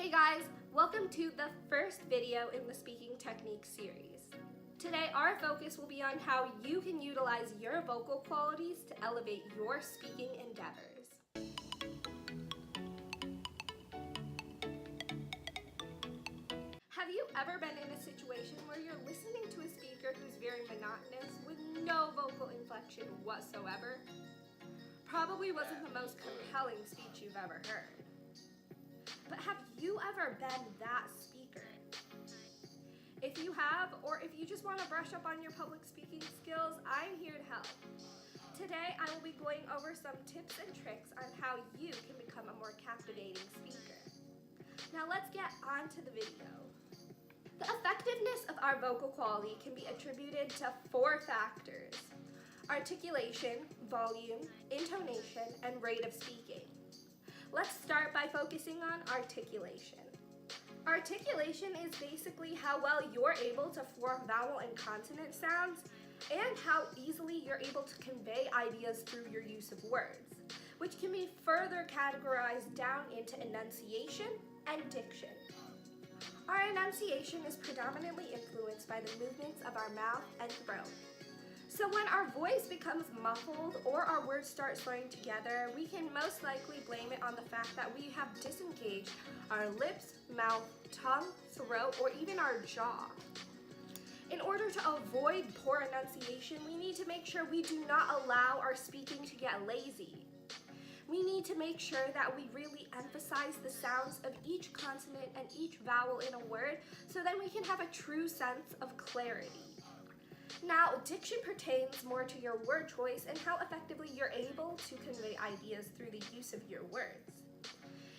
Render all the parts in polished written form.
Hey guys, welcome to the first video in the Speaking Techniques series. Today our focus will be on how you can utilize your vocal qualities to elevate your speaking endeavors. Have you ever been in a situation where you're listening to a speaker who's very monotonous with no vocal inflection whatsoever? Probably wasn't the most compelling speech you've ever heard. But have you ever been that speaker? If you have, or if you just want to brush up on your public speaking skills, I'm here to help. Today I will be going over some tips and tricks on how you can become a more captivating speaker. Now let's get on to the video. The effectiveness of our vocal quality can be attributed to 4 factors: articulation, volume, intonation, and rate of speaking. Let's start by focusing on articulation. Articulation is basically how well you're able to form vowel and consonant sounds and how easily you're able to convey ideas through your use of words, which can be further categorized down into enunciation and diction. Our enunciation is predominantly influenced by the movements of our mouth and throat. So when our voice becomes muffled or our words start slurring together, we can most likely blame it on the fact that we have disengaged our lips, mouth, tongue, throat, or even our jaw. In order to avoid poor enunciation, we need to make sure we do not allow our speaking to get lazy. We need to make sure that we really emphasize the sounds of each consonant and each vowel in a word so then we can have a true sense of clarity. Now, diction pertains more to your word choice and how effectively you're able to convey ideas through the use of your words.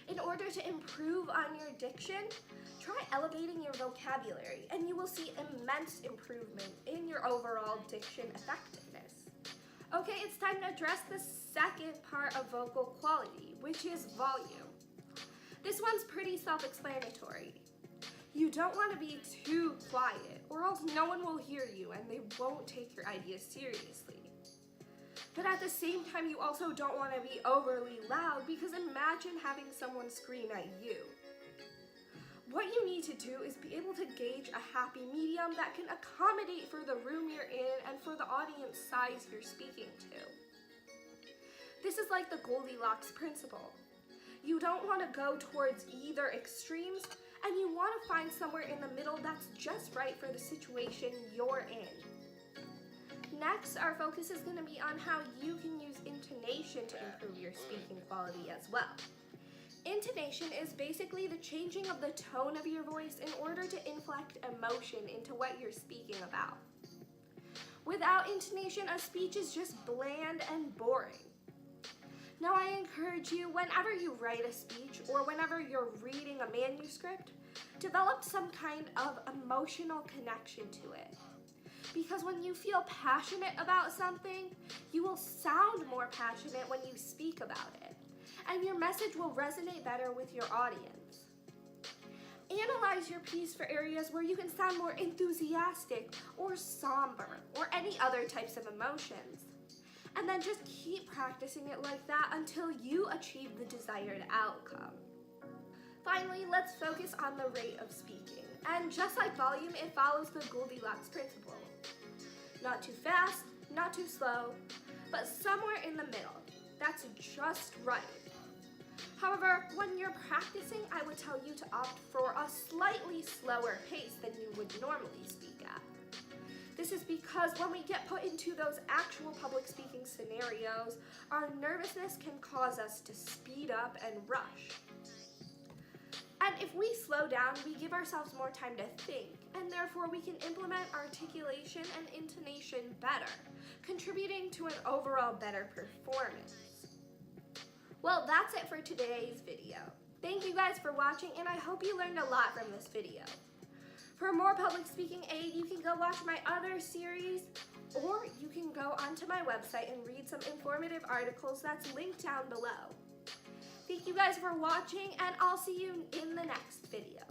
In order to improve on your diction, try elevating your vocabulary and you will see immense improvement in your overall diction effectiveness. Okay, it's time to address the second part of vocal quality, which is volume. This one's pretty self-explanatory. You don't want to be too quiet, or else no one will hear you and they won't take your ideas seriously. But at the same time, you also don't want to be overly loud, because imagine having someone scream at you. What you need to do is be able to gauge a happy medium that can accommodate for the room you're in and for the audience size you're speaking to. This is like the Goldilocks principle. You don't want to go towards either extremes, and you want to find somewhere in the middle that's just right for the situation you're in. Next, our focus is going to be on how you can use intonation to improve your speaking quality as well. Intonation is basically the changing of the tone of your voice in order to inflect emotion into what you're speaking about. Without intonation, a speech is just bland and boring. Now I encourage you, whenever you write a speech or whenever you're reading a manuscript, develop some kind of emotional connection to it. Because when you feel passionate about something, you will sound more passionate when you speak about it, and your message will resonate better with your audience. Analyze your piece for areas where you can sound more enthusiastic or somber or any other types of emotions. And then just keep practicing it like that until you achieve the desired outcome. Finally, let's focus on the rate of speaking. And just like volume, it follows the Goldilocks principle. Not too fast, not too slow, but somewhere in the middle. That's just right. However, when you're practicing, I would tell you to opt for a slightly slower pace than you would normally speak at. This is because when we get put into those actual public speaking scenarios, our nervousness can cause us to speed up and rush. And if we slow down, we give ourselves more time to think, and therefore we can implement articulation and intonation better, contributing to an overall better performance. Well, that's it for today's video. Thank you guys for watching, and I hope you learned a lot from this video. For more public speaking aid, you can go watch my other series, or you can go onto my website and read some informative articles that's linked down below. Thank you guys for watching, and I'll see you in the next video.